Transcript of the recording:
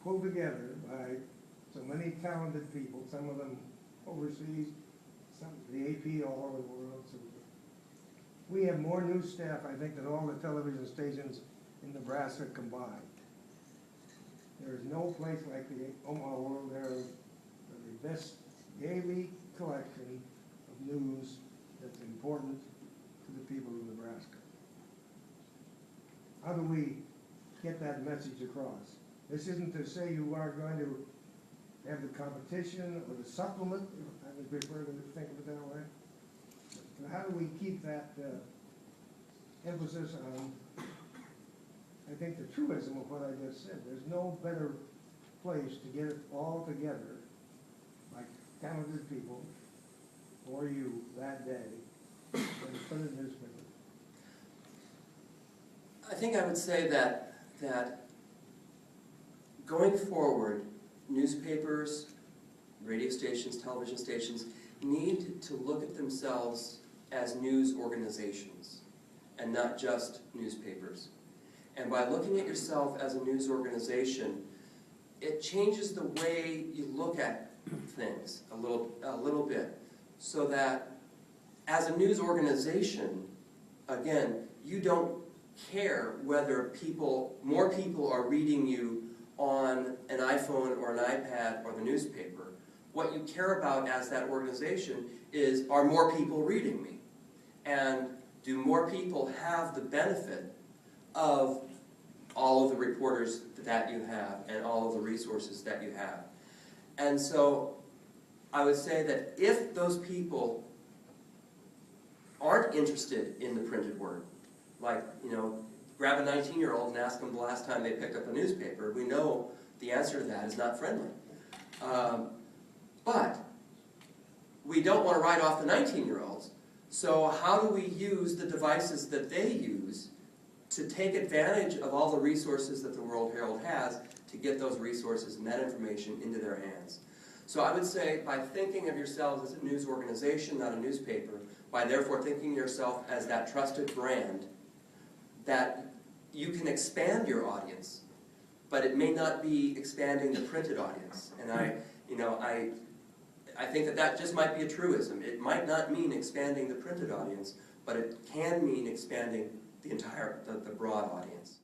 pulled together by so many talented people, some of them overseas, some the AP all over the world. So we have more news staff, I think, than all the television stations in Nebraska combined. There is no place like the Omaha World-Herald, the best daily collection of news that's important to the people of Nebraska. How do we get that message across? This isn't to say you are going to have the competition or the supplement, I would prefer to think of it that way. But how do we keep that emphasis on, I think, the truism of what I just said? There's no better place to get it all together, like talented people, for you that day, than to put it in newspaper. I think I would say that going forward, newspapers, radio stations, television stations need to look at themselves as news organizations and not just newspapers. And by looking at yourself as a news organization, it changes the way you look at things a little bit, so that as a news organization, again, you don't care whether more people are reading you on an iPhone or an iPad or the newspaper. What you care about as that organization is, are more people reading me? And do more people have the benefit of all of the reporters that you have and all of the resources that you have? And so I would say that if those people aren't interested in the printed word, like, grab a 19-year-old and ask them the last time they picked up a newspaper, we know the answer to that is not friendly. But we don't want to write off the 19-year-olds, so how do we use the devices that they use to take advantage of all the resources that the World-Herald has to get those resources and that information into their hands? So I would say, by thinking of yourselves as a news organization, not a newspaper, by therefore thinking of yourself as that trusted brand, that you can expand your audience, but it may not be expanding the printed audience. And I think that just might be a truism. It might not mean expanding the printed audience, but it can mean expanding the broad audience.